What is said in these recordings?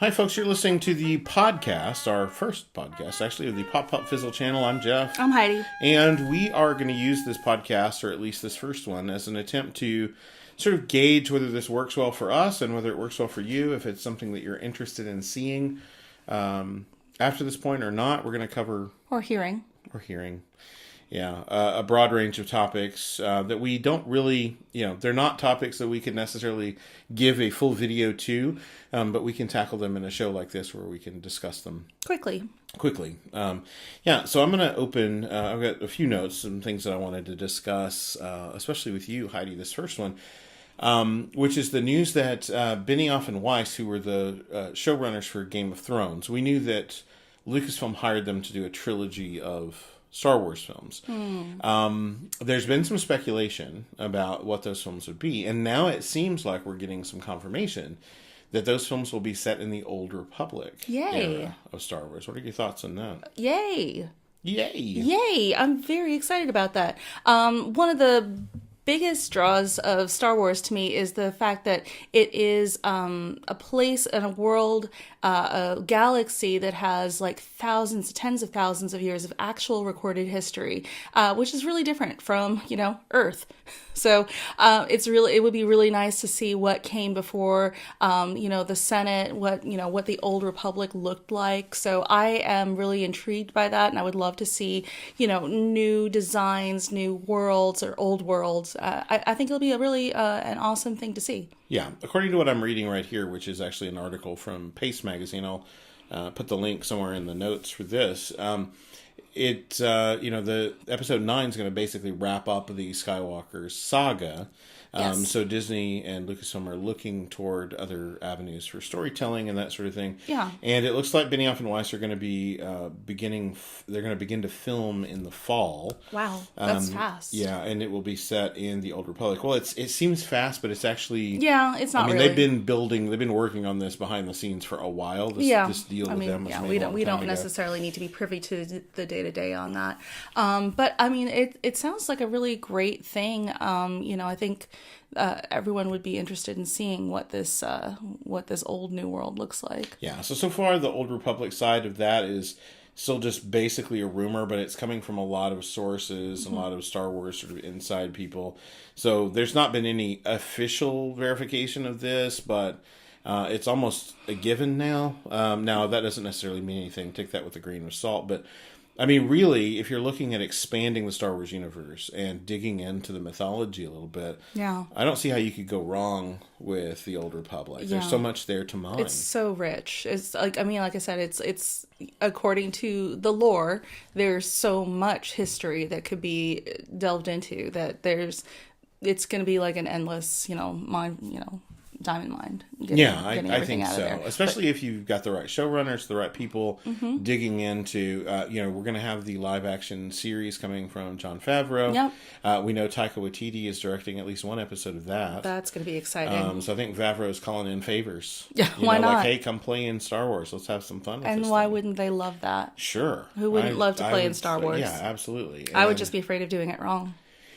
Hi, folks. You're listening to the podcast, our first podcast, actually, of the Pop Pop Fizzle channel. I'm Jeff. I'm Heidi. And we are going to use this podcast, or at least this first one, as an attempt to sort of gauge whether this works well for us and whether it works well for you, if it's something that you're interested in seeing after this point or not. We're going to cover... Or hearing. Yeah, a broad range of topics that we don't really, they're not topics that we could necessarily give a full video to, but we can tackle them in a show like this where we can discuss them Quickly. So I'm going to open, I've got a few notes, some things that I wanted to discuss, especially with you, Heidi, this first one, which is the news that Benioff and Weiss, who were the showrunners for Game of Thrones, we knew that Lucasfilm hired them to do a trilogy of Star Wars films. There's been some speculation about what those films would be, and now it seems like we're getting some confirmation that those films will be set in the Old Republic era of Star Wars. What are your thoughts on that? Yay! Yay! I'm very excited about that. One of the biggest draws of Star Wars to me is the fact that it is a place and a world, a galaxy that has like thousands, tens of thousands of years of actual recorded history, which is really different from, Earth. So it would be really nice to see what came before, the Senate, what the Old Republic looked like. So I am really intrigued by that, and I would love to see, new designs, new worlds or old worlds. I think it'll be a really an awesome thing to see. Yeah, according to what I'm reading right here, which is actually an article from Pace Magazine, I'll put the link somewhere in the notes for this. The episode 9 is going to basically wrap up the Skywalker saga. Yes. So Disney and Lucasfilm are looking toward other avenues for storytelling and that sort of thing. Yeah. And it looks like Benioff and Weiss are going to be begin to film in the fall. Wow, that's fast. Yeah, and it will be set in the Old Republic. Well, it seems fast, but it's actually... Yeah, it's not really. they've been working on this behind the scenes for a while. This deal with them was made we don't necessarily need to be privy to the day-to-day on that. But, it sounds like a really great thing. I think... everyone would be interested in seeing what this old new world looks like. Yeah, so far the Old Republic side of that is still just basically a rumor, but it's coming from a lot of sources and a lot of Star Wars sort of inside people. So there's not been any official verification of this, but it's almost a given now. Now, that doesn't necessarily mean anything. Take that with a grain of salt, but really, if you're looking at expanding the Star Wars universe and digging into the mythology a little bit, I don't see how you could go wrong with the Old Republic. Yeah. There's so much there to mine. It's so rich. It's like I said, it's according to the lore, there's so much history that could be delved into that it's going to be like an endless, diamond mine. I think so. Especially if you've got the right showrunners, the right people digging into, we're going to have the live action series coming from Jon Favreau. Yep. We know Taika Waititi is directing at least one episode of that. That's going to be exciting. So I think Favreau is calling in favors. Yeah, why not? Like, hey, come play in Star Wars. Let's have some fun with this. And why wouldn't they love that? Sure. Who wouldn't love to play in Star Wars? Yeah, absolutely. I would just be afraid of doing it wrong.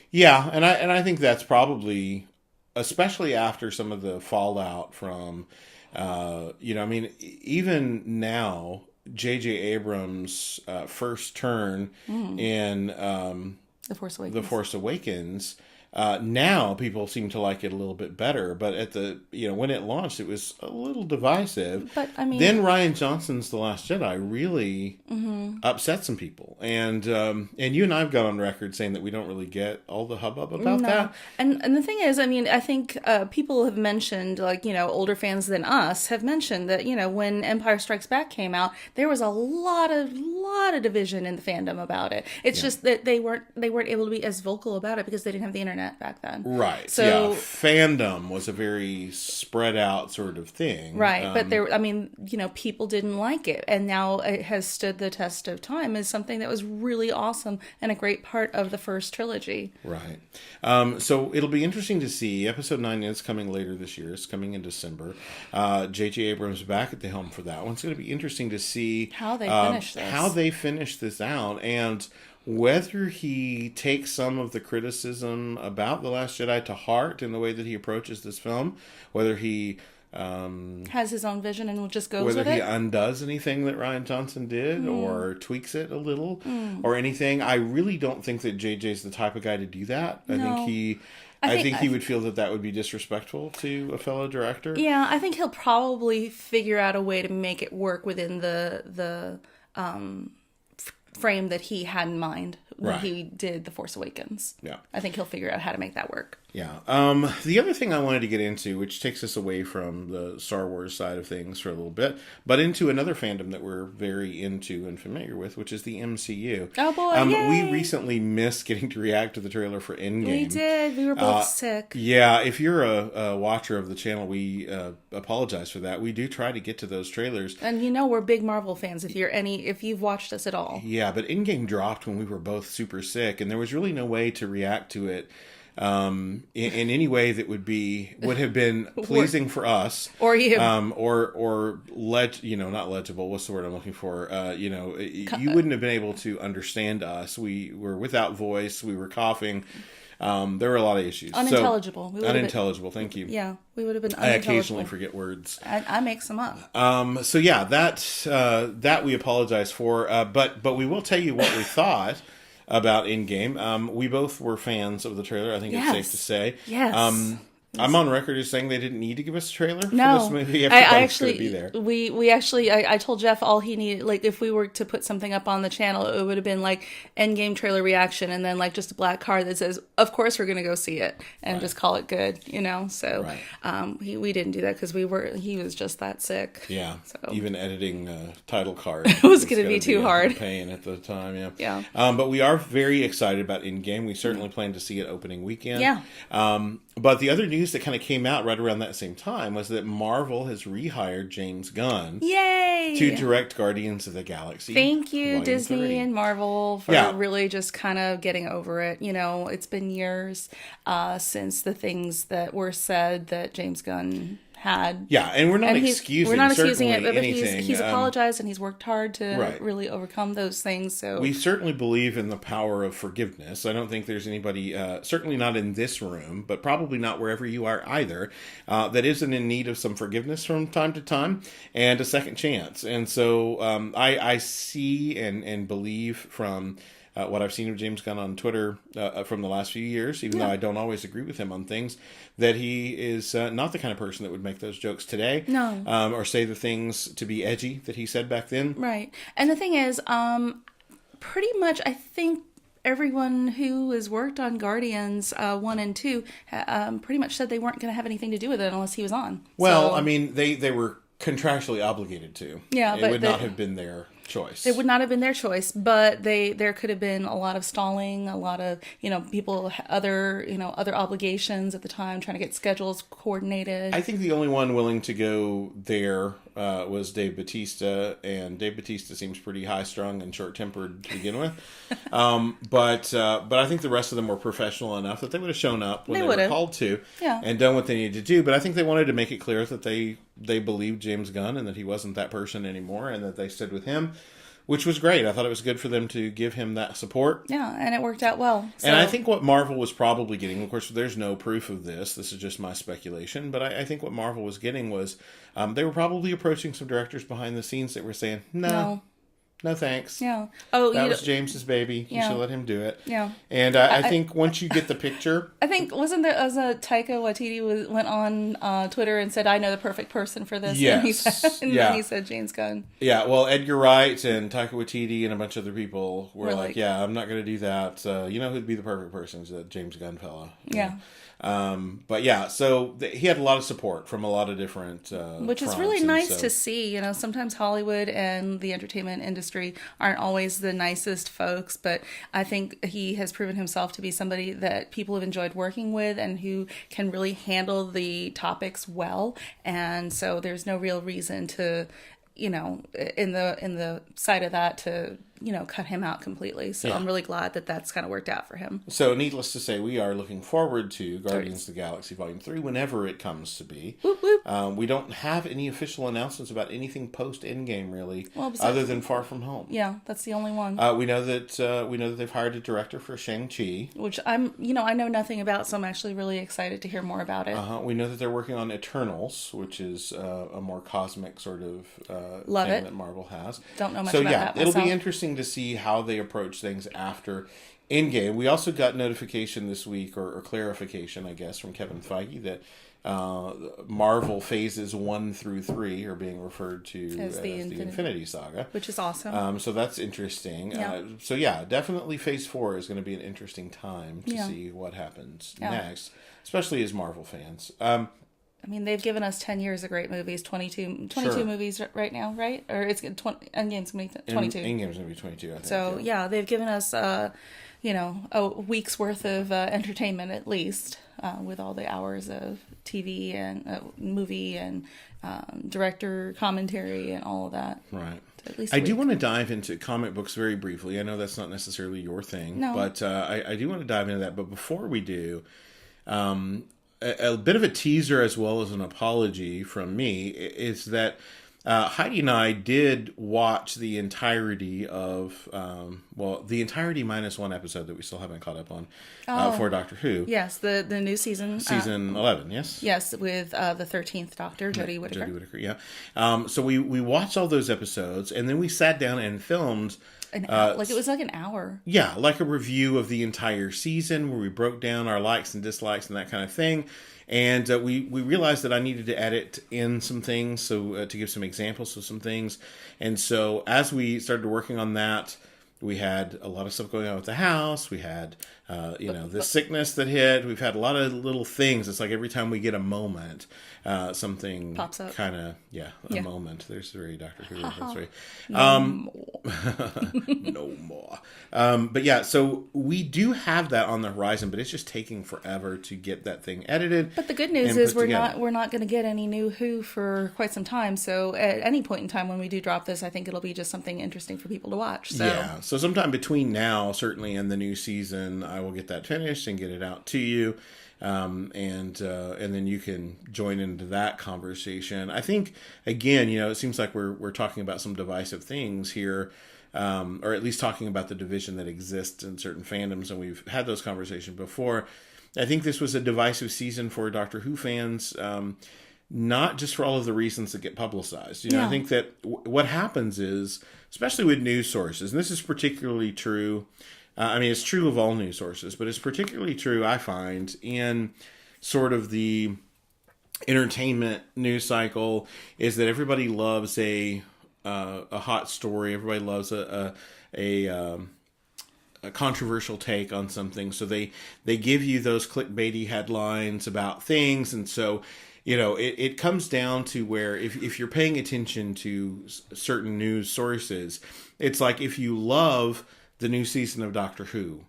Yeah, and I think that's probably... especially after some of the fallout from, even now, J.J. Abrams' first turn in The Force Awakens, now people seem to like it a little bit better, but at when it launched, it was a little divisive. But then Rian Johnson's The Last Jedi really upset some people, and you and I have got on record saying that we don't really get all the hubbub about that. And the thing is, I think people have mentioned, older fans than us have mentioned that when Empire Strikes Back came out, there was a lot of division in the fandom about it. It's just that they weren't able to be as vocal about it because they didn't have the internet back then. Right. So fandom was a very spread out sort of thing. Right. But people didn't like it. And now it has stood the test of time as something that was really awesome and a great part of the first trilogy. Right. So it'll be interesting to see. Episode 9 is coming later this year. It's coming in December. J.J. Abrams back at the helm for that one. It's going to be interesting to see how they finish this out, and whether he takes some of the criticism about The Last Jedi to heart in the way that he approaches this film, whether he has his own vision and just goes whether with he it. undoes anything that Rian Johnson did or tweaks it a little or anything. I really don't think that JJ's the type of guy to do that. No. I think he would feel that would be disrespectful to a fellow director. Yeah, I think he'll probably figure out a way to make it work within the frame that he had in mind when he did The Force Awakens. Yeah. I think he'll figure out how to make that work. Yeah. The other thing I wanted to get into, which takes us away from the Star Wars side of things for a little bit, but into another fandom that we're very into and familiar with, which is the MCU. Oh boy, yay! We recently missed getting to react to the trailer for Endgame. We did. We were both sick. Yeah, if you're a watcher of the channel, we apologize for that. We do try to get to those trailers. And we're big Marvel fans if you've watched us at all. Yeah, but Endgame dropped when we were both super sick, and there was really no way to react to it in any way that would have been pleasing for us or you, or not legible. What's the word I'm looking for? You wouldn't have been able to understand us. We were without voice. We were coughing. There were a lot of issues. Unintelligible. Unintelligible. Thank you. Yeah, we would have been. I occasionally forget words. I make some up. So yeah, that we apologize for. But we will tell you what we thought about Endgame. We both were fans of the trailer. I think it's safe to say. Yes. I'm on record as saying they didn't need to give us a trailer for No. this movie. I actually, be there. I told Jeff all he needed, like if we were to put something up on the channel, it would have been like Endgame trailer reaction and then like just a black card that says, of course we're going to go see it and just call it good, So we didn't do that because he was just that sick. Yeah. So. Even editing title card. It was going to be too hard. Pain at the time, yeah. Yeah. But we are very excited about Endgame. We certainly plan to see it opening weekend. Yeah. But the other news that kind of came out right around that same time was that Marvel has rehired James Gunn Yay! to direct Guardians of the Galaxy. Thank you, Volume Disney 30. and Marvel, for really just kind of getting over it. It's been years since the things that were said that James Gunn had. Yeah, and we're not excusing it, but anything. He's apologized and he's worked hard to really overcome those things. So we certainly believe in the power of forgiveness. I don't think there's anybody, certainly not in this room, but probably not wherever you are either, that isn't in need of some forgiveness from time to time and a second chance. And so I see and believe from what I've seen of James Gunn on Twitter from the last few years, even though I don't always agree with him on things, that he is not the kind of person that would make those jokes today. No. Or say the things to be edgy that he said back then. Right. And the thing is, pretty much I think everyone who has worked on Guardians 1 and 2 pretty much said they weren't going to have anything to do with it unless he was on. Well, I mean, they were contractually obligated to. Yeah, it would not have been their choice. It would not have been their choice, but there could have been a lot of stalling, a lot of people other obligations at the time, trying to get schedules coordinated. I think the only one willing to go there was Dave Bautista, and Dave Bautista seems pretty high strung and short tempered to begin with. But I think the rest of them were professional enough that they would have shown up when they were called to, and done what they needed to do. But I think they wanted to make it clear that they believed James Gunn and that he wasn't that person anymore, and that they stood with him, which was great. I thought it was good for them to give him that support. Yeah, and it worked out well. So. And I think what Marvel was probably getting, of course, there's no proof of this. This is just my speculation. But I think what Marvel was getting was they were probably approaching some directors behind the scenes that were saying, no thanks. Yeah. That was James's baby. You should let him do it. Yeah. And I think once you get the picture... I think, wasn't there, Taika Waititi went on Twitter and said, I know the perfect person for this. Yes. And then he said James Gunn. Yeah, well, Edgar Wright and Taika Waititi and a bunch of other people were like, yeah, I'm not going to do that. You know who'd be the perfect person? Is that James Gunn fella. Yeah. But yeah, so he had a lot of support from a lot of different which is really nice to see. Sometimes Hollywood and the entertainment industry aren't always the nicest folks, but I think he has proven himself to be somebody that people have enjoyed working with and who can really handle the topics well. And so there's no real reason to in the sight of that to, cut him out completely. So I'm really glad that that's kind of worked out for him. So needless to say, we are looking forward to Guardians of the Galaxy Volume 3 whenever it comes to be. Whoop, whoop. We don't have any official announcements about anything post-Endgame, really, other than Far From Home. Yeah, that's the only one. We know that they've hired a director for Shang-Chi. Which I know nothing about, so I'm actually really excited to hear more about it. We know that they're working on Eternals, which is a more cosmic sort of Love thing it. that Marvel has. Don't know much about that myself. It'll be interesting to see how they approach things after Endgame. We also got notification this week, or clarification, I guess, from Kevin Feige that Marvel phases 1 through 3 are being referred to as the Infinity Saga, which is awesome. So that's interesting. Yeah. Definitely Phase 4 is going to be an interesting time to see what happens next, especially as Marvel fans. They've given us 10 years of great movies, 22 movies right now, right? Or Endgame's going to be 22. Endgame's going to be 22, I think. So, they've given us, a week's worth of entertainment at least, with all the hours of TV and movie and director commentary and all of that. Right. At least I do want to dive into comic books very briefly. I know that's not necessarily your thing, but I do want to dive into that. But before we do, a bit of a teaser as well as an apology from me is that Heidi and I did watch the entirety of, the entirety minus one episode that we still haven't caught up on for Doctor Who. Yes, the new season. Season 11, yes? Yes, with the 13th Doctor, Jodie Whittaker. Jodie Whittaker, yeah. So we watched all those episodes, and then we sat down and filmed... it was like an hour. Yeah, like a review of the entire season where we broke down our likes and dislikes and that kind of thing. And we realized that I needed to edit in some things, so to give some examples of some things. And so as we started working on that, we had a lot of stuff going on with the house. We had, the sickness that hit. We've had a lot of little things. It's like every time we get a moment, something pops up. Kind of, a moment. There's the very Doctor Who reference, no more. But yeah, so we do have that on the horizon, but it's just taking forever to get that thing edited. But the good news is we're not going to get any new Who for quite some time. So at any point in time when we do drop this, I think it'll be just something interesting for people to watch. So. Yeah. So sometime between now, certainly, and the new season, I will get that finished and get it out to you. And then you can join into that conversation. I think, again, it seems like we're talking about some divisive things here, or at least talking about the division that exists in certain fandoms, and we've had those conversations before. I think this was a divisive season for Doctor Who fans, not just for all of the reasons that get publicized. I think that what happens is, especially with news sources, and this is particularly true. It's true of all news sources, but it's particularly true, I find, in sort of the entertainment news cycle, is that everybody loves a hot story. Everybody loves a controversial take on something. So they give you those clickbaity headlines about things. And so, it comes down to where if you're paying attention to certain news sources, it's like if you love the new season of Doctor Who,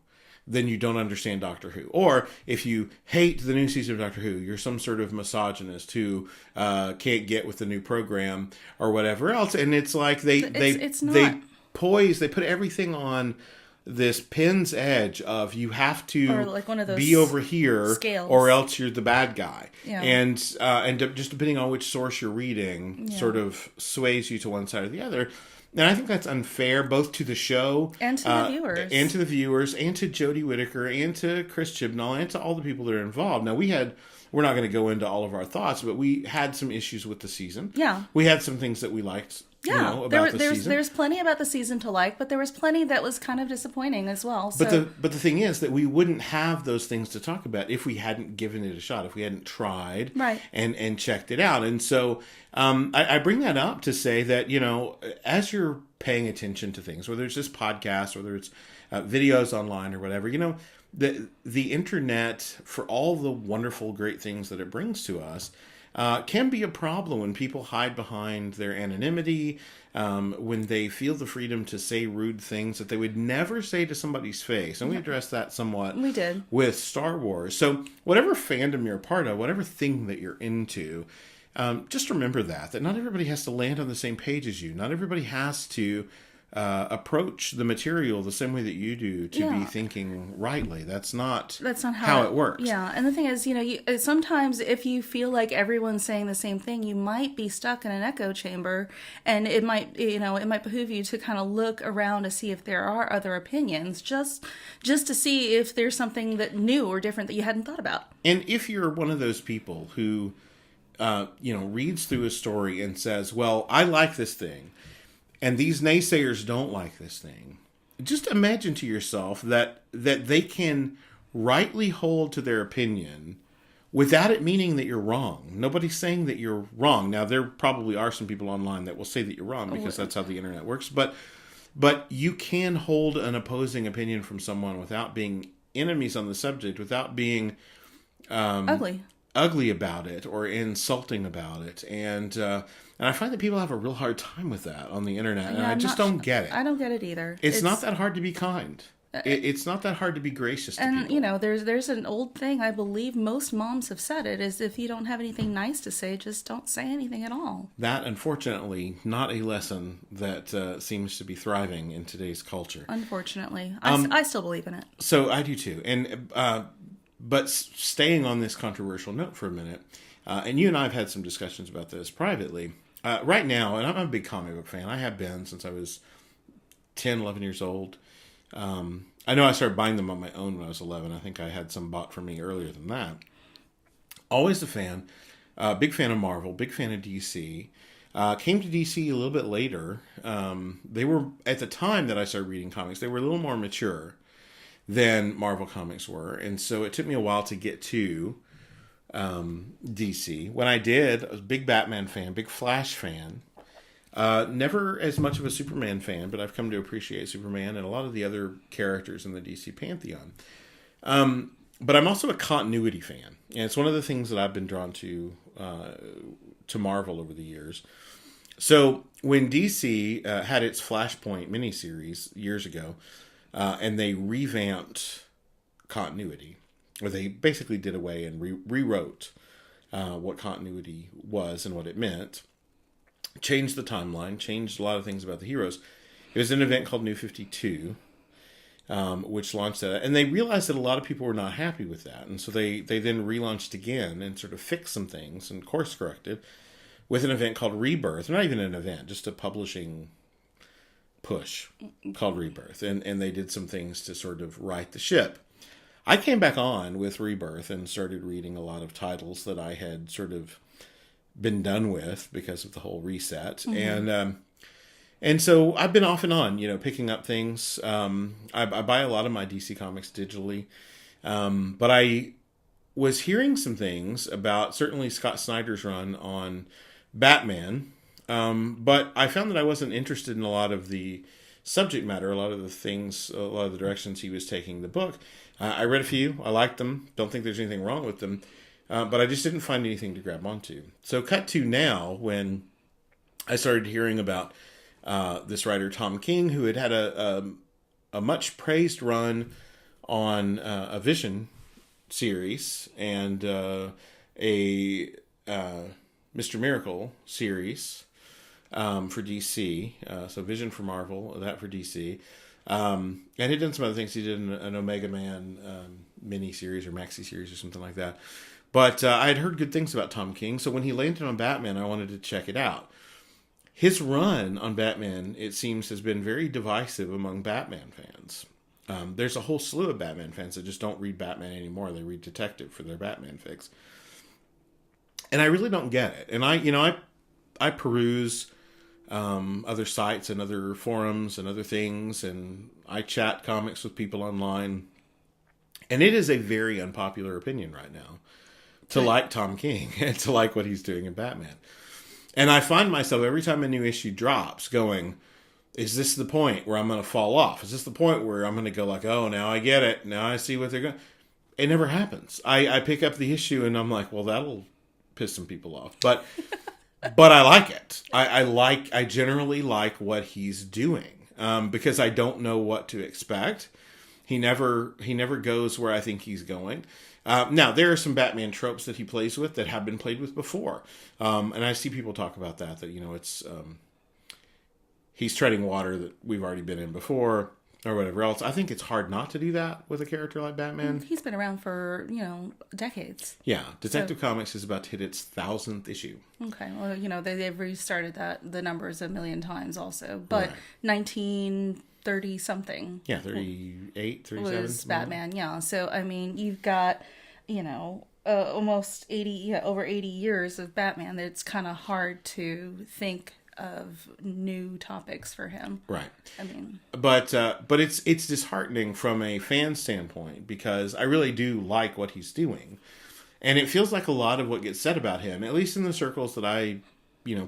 then you don't understand Doctor Who. Or if you hate the new season of Doctor Who, you're some sort of misogynist who can't get with the new program or whatever else. And it's like they put everything on this pin's edge of you have to like one of those be over here scales, or else you're the bad guy. Yeah. And just depending on which source you're reading sort of sways you to one side or the other. And I think that's unfair, both to the show and to the viewers, and to Jodie Whittaker, and to Chris Chibnall, and to all the people that are involved. Now we're not going to go into all of our thoughts, but we had some issues with the season. Yeah, we had some things that we liked. Yeah, about the season. There's plenty about the season to like, but there was plenty that was kind of disappointing as well. So. But the thing is that we wouldn't have those things to talk about if we hadn't given it a shot, if we hadn't tried and checked it out. And so I bring that up to say that, as you're paying attention to things, whether it's this podcast, whether it's videos online or whatever, the internet, for all the wonderful, great things that it brings to us, can be a problem when people hide behind their anonymity, when they feel the freedom to say rude things that they would never say to somebody's face. And we addressed that somewhat with Star Wars. So whatever fandom you're a part of, whatever thing that you're into, just remember that not everybody has to land on the same page as you. Not everybody has to approach the material the same way that you do to be thinking rightly. That's not how it works. Yeah, and the thing is, sometimes if you feel like everyone's saying the same thing, you might be stuck in an echo chamber, and it might behoove you to kind of look around to see if there are other opinions, just to see if there's something that new or different that you hadn't thought about. And if you're one of those people who, reads through a story and says, well, I like this thing, and these naysayers don't like this thing, just imagine to yourself that they can rightly hold to their opinion without it meaning that you're wrong. Nobody's saying that you're wrong. Now, there probably are some people online that will say that you're wrong because that's how the internet works. But you can hold an opposing opinion from someone without being enemies on the subject, without being ugly about it or insulting about it. And I find that people have a real hard time with that on the internet, and I just don't get it. I don't get it either. It's not that hard to be kind. It's not that hard to be gracious to people. And, there's an old thing, I believe most moms have said it, is if you don't have anything nice to say, just don't say anything at all. That, unfortunately, not a lesson that seems to be thriving in today's culture. Unfortunately. I still believe in it. So I do too. And but staying on this controversial note for a minute, and you and I have had some discussions about this privately. Right now, and I'm a big comic book fan. I have been since I was 10, 11 years old. I know I started buying them on my own when I was 11. I think I had some bought for me earlier than that. Always a fan. Big fan of Marvel. Big fan of DC. Came to DC a little bit later. They were, at the time that I started reading comics, they were a little more mature than Marvel comics were. And so it took me a while to get to DC. When I did, I was a big Batman fan, big Flash fan. Never as much of a Superman fan, but I've come to appreciate Superman and a lot of the other characters in the DC pantheon. But I'm also a continuity fan, and it's one of the things that I've been drawn to Marvel over the years. So when DC had its Flashpoint miniseries years ago, and they revamped continuity, or they basically did away and rewrote what continuity was and what it meant, changed the timeline, changed a lot of things about the heroes. It was an event called New 52, which launched that. And they realized that a lot of people were not happy with that. And so they then relaunched again and sort of fixed some things and course corrected with an event called Rebirth. Not even an event, just a publishing push called Rebirth. And they did some things to sort of right the ship. I came back on with Rebirth and started reading a lot of titles that I had sort of been done with because of the whole reset. Mm-hmm. And so I've been off and on, picking up things. I buy a lot of my DC comics digitally. But I was hearing some things about certainly Scott Snyder's run on Batman. But I found that I wasn't interested in a lot of the subject matter, a lot of the things, a lot of the directions he was taking the book. I read a few. I liked them. Don't think there's anything wrong with them. But I just didn't find anything to grab onto. So cut to now when I started hearing about this writer, Tom King, who had a much praised run on a Vision series and a Mr. Miracle series for DC. So Vision for Marvel, that for DC. And he'd done some other things. He did an Omega Man mini-series or maxi-series or something like that. But I had heard good things about Tom King, so when he landed on Batman, I wanted to check it out. His run on Batman, it seems, has been very divisive among Batman fans. There's a whole slew of Batman fans that just don't read Batman anymore. They read Detective for their Batman fix. And I really don't get it. And I peruse other sites and other forums and other things, and I chat comics with people online. And it is a very unpopular opinion right now to like Tom King and to like what he's doing in Batman. And I find myself every time a new issue drops going, is this the point where I'm going to fall off? Is this the point where I'm going to go like, oh, now I get it. Now I see what they're going. It never happens. I pick up the issue and I'm like, well, that'll piss some people off. But I like it. I generally like what he's doing because I don't know what to expect. He never goes where I think he's going. Now, there are some Batman tropes that he plays with that have been played with before. And I see people talk about that it's he's treading water that we've already been in before or whatever else. I think it's hard not to do that with a character like Batman. He's been around for, decades. Yeah. Detective Comics is about to hit its 1,000th issue. Okay. Well, they've restarted the numbers a million times also. But Right. 1930-something. Yeah, 38, 37. Was Batman, yeah. So, I mean, you've got, almost 80, over 80 years of Batman. It's kind of hard to think of new topics for him. Right. I mean, but it's disheartening from a fan standpoint because I really do like what he's doing, and it feels like a lot of what gets said about him, at least in the circles that I,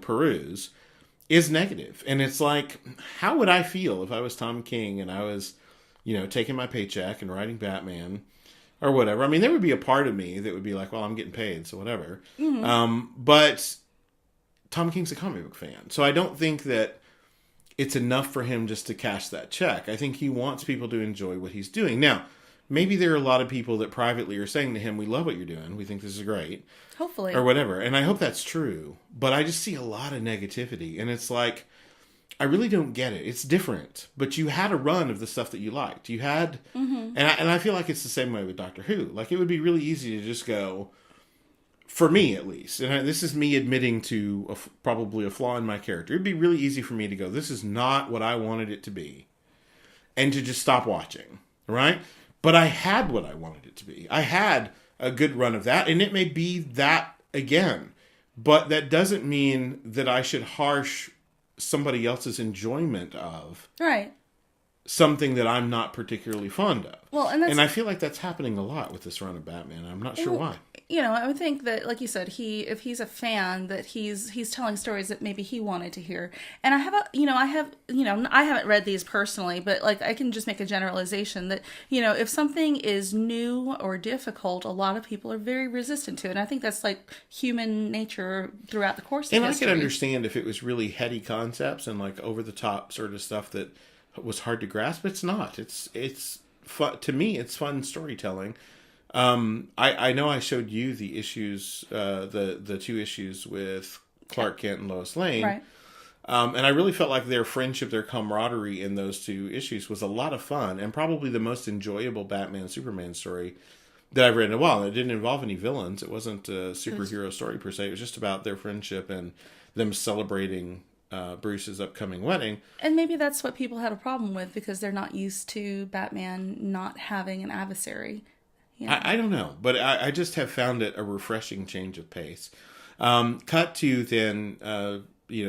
peruse, is negative. And it's like, how would I feel if I was Tom King and I was, taking my paycheck and writing Batman or whatever? I mean, there would be a part of me that would be like, well, I'm getting paid, so whatever. Mm-hmm. But Tom King's a comic book fan. So I don't think that it's enough for him just to cash that check. I think he wants people to enjoy what he's doing. Now, maybe there are a lot of people that privately are saying to him, we love what you're doing. We think this is great. Hopefully. Or whatever. And I hope that's true. But I just see a lot of negativity. And it's like, I really don't get it. It's different. But you had a run of the stuff that you liked. You had... Mm-hmm. And I feel like it's the same way with Doctor Who. Like, it would be really easy to just go... For me, at least, and this is me admitting to probably a flaw in my character, it'd be really easy for me to go, this is not what I wanted it to be, and to just stop watching, right? But I had what I wanted it to be. I had a good run of that, and it may be that again. But that doesn't mean that I should harsh somebody else's enjoyment of something that I'm not particularly fond of. Well, and I feel like that's happening a lot with this run of Batman. I'm not sure why. I would think that, like you said, if he's a fan, that he's telling stories that maybe he wanted to hear. And I haven't read these personally, but like I can just make a generalization that, if something is new or difficult, a lot of people are very resistant to it. And I think that's like human nature throughout the course of history. And I could understand if it was really heady concepts and like over the top sort of stuff that was hard to grasp. It's not. It's fun. To me, it's fun storytelling. I know I showed you the issues, the 2 issues with Clark Kent and Lois Lane. Right. And I really felt like their friendship, their camaraderie in those 2 issues was a lot of fun and probably the most enjoyable Batman-Superman story that I've read in a while. And it didn't involve any villains. It wasn't a superhero story per se. It was just about their friendship and them celebrating Bruce's upcoming wedding. And maybe that's what people had a problem with because they're not used to Batman not having an adversary. I don't know, but I just have found it a refreshing change of pace. Cut to then,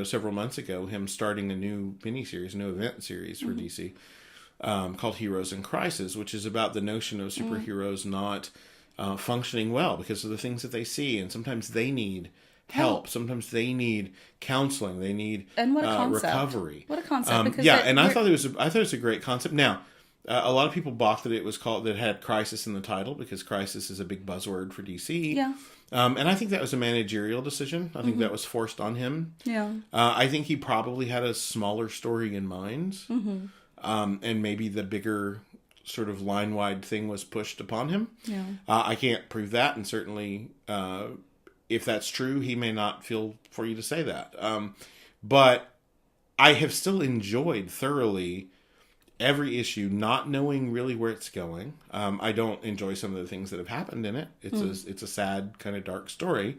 several months ago, him starting a new miniseries, a new event series for DC called Heroes in Crisis, which is about the notion of superheroes not functioning well because of the things that they see, and sometimes they need help. Sometimes they need counseling. They need recovery. What a concept! I thought it was a great concept. Now. A lot of people balked that it had crisis in the title because crisis is a big buzzword for DC. Yeah. And I think that was a managerial decision. I think that was forced on him. Yeah. I think he probably had a smaller story in mind. Mm-hmm. And maybe the bigger sort of line-wide thing was pushed upon him. Yeah. I can't prove that. And certainly, if that's true, he may not feel for you to say that. But I have still enjoyed thoroughly every issue, not knowing really where it's going. I don't enjoy some of the things that have happened in it. It's a sad, kind of dark story.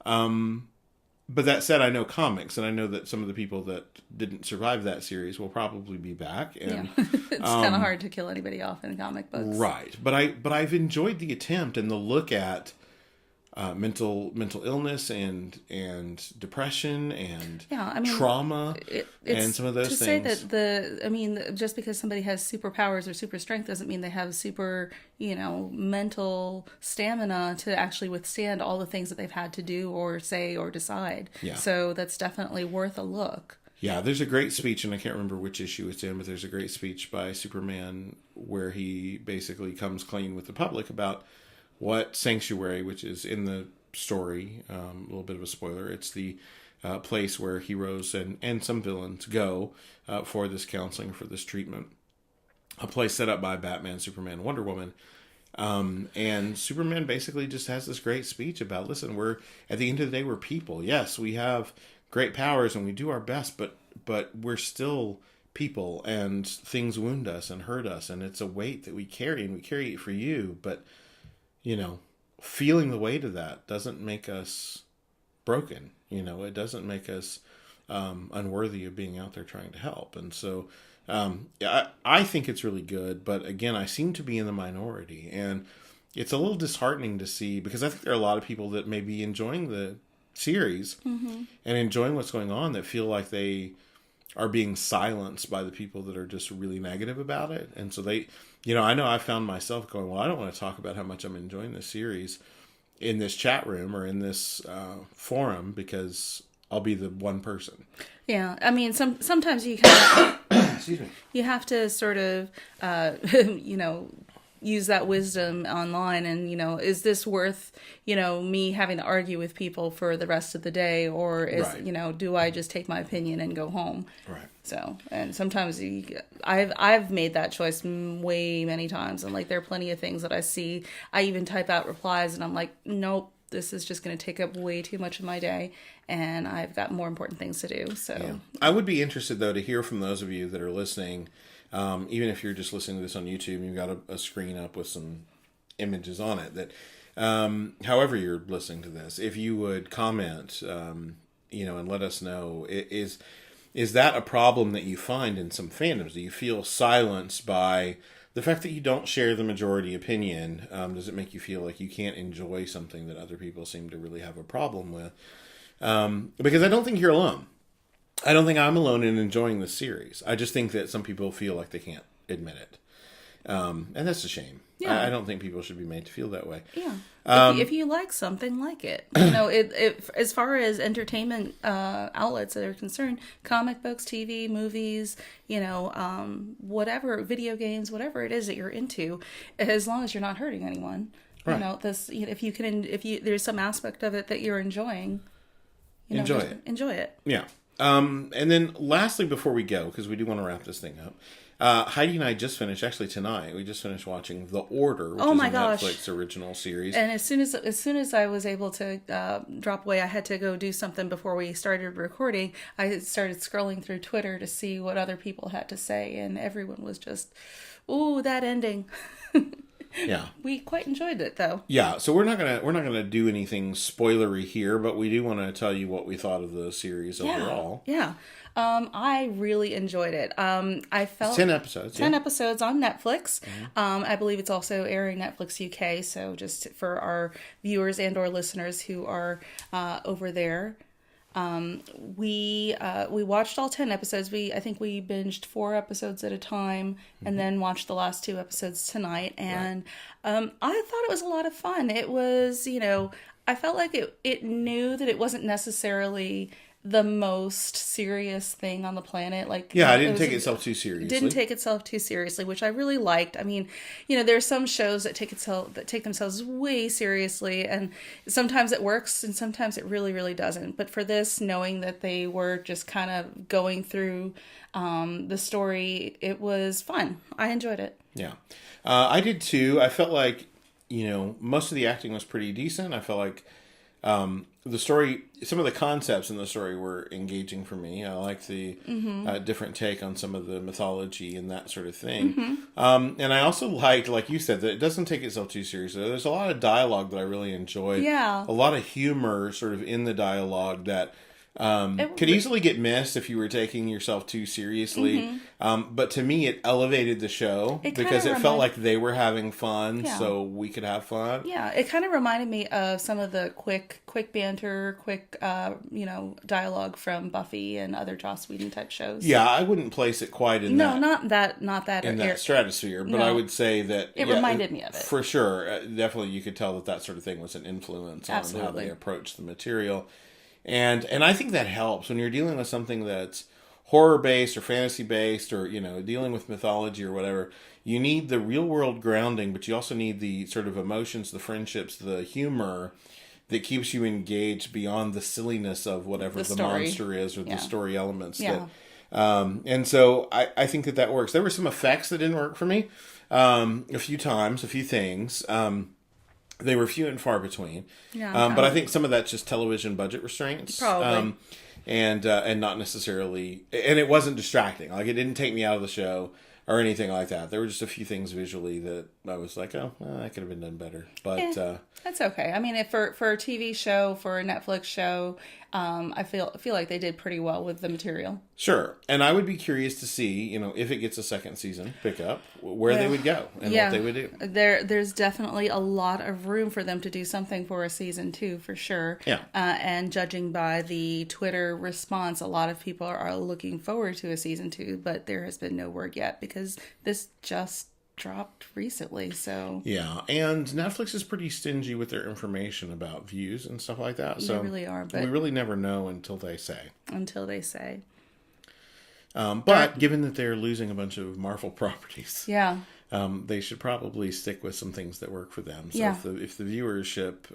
But that said, I know comics, and I know that some of the people that didn't survive that series will probably be back. And, it's kind of hard to kill anybody off in comic books, right? But I've enjoyed the attempt and the look at mental illness and depression and trauma and some of those things. To say that just because somebody has superpowers or super strength doesn't mean they have super, mental stamina to actually withstand all the things that they've had to do or say or decide. Yeah. So that's definitely worth a look. Yeah, there's a great speech, and I can't remember which issue it's in, but there's a great speech by Superman where he basically comes clean with the public about what Sanctuary, which is in the story, a little bit of a spoiler, it's the place where heroes and some villains go for this counseling, for this treatment. A place set up by Batman, Superman, Wonder Woman. And Superman basically just has this great speech about, listen, we're at the end of the day, we're people. Yes, we have great powers and we do our best, but we're still people, and things wound us and hurt us, and it's a weight that we carry, and we carry it for you. But feeling the weight of that doesn't make us broken. It doesn't make us unworthy of being out there trying to help. And so I think it's really good, but again, I seem to be in the minority, and it's a little disheartening to see, because I think there are a lot of people that may be enjoying the series and enjoying what's going on, that feel like they are being silenced by the people that are just really negative about it. And so they, I know I found myself going, well, I don't want to talk about how much I'm enjoying this series in this chat room or in this forum, because I'll be the one person. Yeah, I mean, sometimes you kind of excuse me, you have to sort of use that wisdom online, and is this worth me having to argue with people for the rest of the day, or is right. Do I just take my opinion and go home? Right. So, and sometimes I've made that choice way many times, and like there are plenty of things that I see. I even type out replies, and I'm like, nope, this is just going to take up way too much of my day, and I've got more important things to do. So yeah. I would be interested, though, to hear from those of you that are listening, even if you're just listening to this on YouTube and you've got a screen up with some images on it, that however you're listening to this, if you would comment, and let us know, is that a problem that you find in some fandoms? Do you feel silenced by the fact that you don't share the majority opinion? Does it make you feel like you can't enjoy something that other people seem to really have a problem with? Because I don't think you're alone. I don't think I'm alone in enjoying this series. I just think that some people feel like they can't admit it. And that's a shame. Yeah. I don't think people should be made to feel that way. Yeah. If you like something, like it. It as far as entertainment outlets that are concerned, comic books, TV, movies, whatever, video games, whatever it is that you're into, as long as you're not hurting anyone. Right. If there's some aspect of it that you're enjoying, enjoy it. Enjoy it. Yeah. And then lastly, before we go, because we do want to wrap this thing up, Heidi and I just finished, actually tonight, we just finished watching The Order, which is a Netflix original series. And as soon as I was able to drop away, I had to go do something before we started recording. I started scrolling through Twitter to see what other people had to say, and everyone was just, ooh, that ending. Yeah, we quite enjoyed it, though. Yeah, so we're not gonna do anything spoilery here, but we do want to tell you what we thought of the series overall. Yeah, I really enjoyed it. I felt it's 10 episodes. 10 episodes on Netflix. Mm-hmm. I believe it's also airing Netflix UK. So just for our viewers and/or listeners who are over there. We watched all 10 episodes. I think we binged 4 episodes at a time, and then watched the last 2 episodes tonight. And I thought it was a lot of fun. It was, I felt like it knew that it wasn't necessarily the most serious thing on the planet. Like, yeah, it didn't take itself too seriously. Didn't take itself too seriously, which I really liked. I mean, there's some shows that take themselves way seriously, and sometimes it works and sometimes it really, really doesn't. But for this, knowing that they were just kind of going through the story, it was fun. I enjoyed it. Yeah, I did too. I felt like, most of the acting was pretty decent. I felt like the story, some of the concepts in the story were engaging for me. I like the different take on some of the mythology and that sort of thing. Mm-hmm. And I also liked, like you said, that it doesn't take itself too seriously. There's a lot of dialogue that I really enjoyed. Yeah. A lot of humor sort of in the dialogue that could easily get missed if you were taking yourself too seriously. But to me, it elevated the show because it felt like they were having fun, so we could have fun. Yeah, it kind of reminded me of some of the quick banter, dialogue from Buffy and other Joss Whedon type shows. Yeah, I wouldn't place it quite in not that in that stratosphere, but I would say that it reminded me of it for sure. Definitely, you could tell that sort of thing was an influence on how they approached the material. And I think that helps when you're dealing with something that's horror-based or fantasy-based or, dealing with mythology or whatever. You need the real-world grounding, but you also need the sort of emotions, the friendships, the humor that keeps you engaged beyond the silliness of whatever the monster is or the story elements. Yeah. And so I think that works. There were some effects that didn't work for me. a few times, a few things. They were few and far between. Yeah. But I think some of that's just television budget restraints. Probably. And not necessarily, and it wasn't distracting. Like, it didn't take me out of the show or anything like that. There were just a few things visually that I was like, oh, well, that could have been done better. But that's okay. I mean, if for a TV show, for a Netflix show, I feel like they did pretty well with the material. Sure. And I would be curious to see, if it gets a second season pick up, where they would go and what they would do. There's definitely a lot of room for them to do something for a season 2, for sure. Yeah. And judging by the Twitter response, a lot of people are looking forward to a season 2, but there has been no word yet because this just dropped recently. So yeah, and Netflix is pretty stingy with their information about views and stuff like that. So they really are, but we really never know until they say. But given that they're losing a bunch of Marvel properties, they should probably stick with some things that work for them. So if the viewership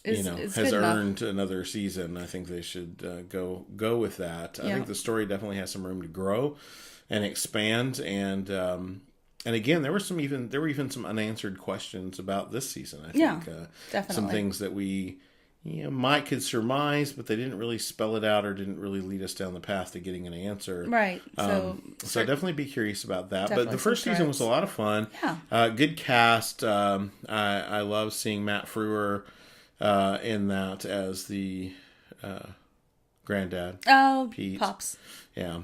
has earned another season, I think they should go with that. I think the story definitely has some room to grow and expand, and again, there were even some unanswered questions about this season. I think definitely some things that we could surmise, but they didn't really spell it out or didn't really lead us down the path to getting an answer. Right. So definitely be curious about that. But the first season was a lot of fun. Yeah. Good cast. I love seeing Matt Frewer in that as the granddad. Oh, Pete. Pops. Yeah.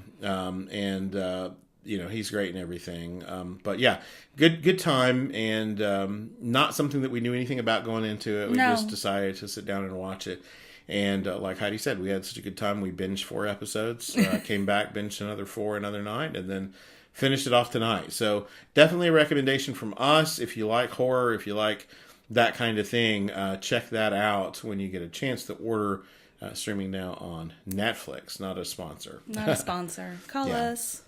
He's great and everything. But yeah, good time, and not something that we knew anything about going into it. We just decided to sit down and watch it. And like Heidi said, we had such a good time. We binged 4 episodes, came back, binged another 4 another night, and then finished it off tonight. So definitely a recommendation from us. If you like horror, if you like that kind of thing, check that out when you get a chance to order. Streaming now on Netflix. Not a sponsor. Call us.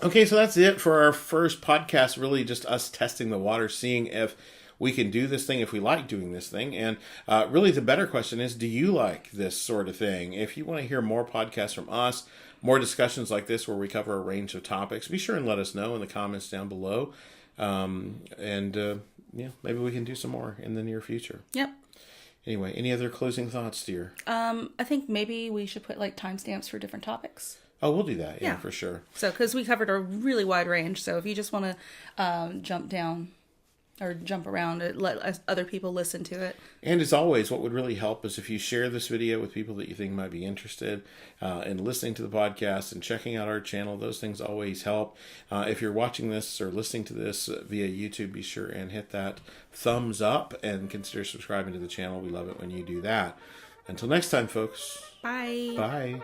Okay, so that's it for our first podcast. Really just us testing the water, seeing if we can do this thing, if we like doing this thing. And really the better question is, do you like this sort of thing? If you want to hear more podcasts from us, more discussions like this where we cover a range of topics, be sure and let us know in the comments down below. Maybe we can do some more in the near future. Yep. Anyway, any other closing thoughts, dear? I think maybe we should put timestamps for different topics. Oh, we'll do that. Yeah, for sure. So, because we covered a really wide range. So if you just want to jump down or jump around, let other people listen to it. And as always, what would really help is if you share this video with people that you think might be interested in listening to the podcast and checking out our channel. Those things always help. If you're watching this or listening to this via YouTube, be sure and hit that thumbs up and consider subscribing to the channel. We love it when you do that. Until next time, folks. Bye. Bye.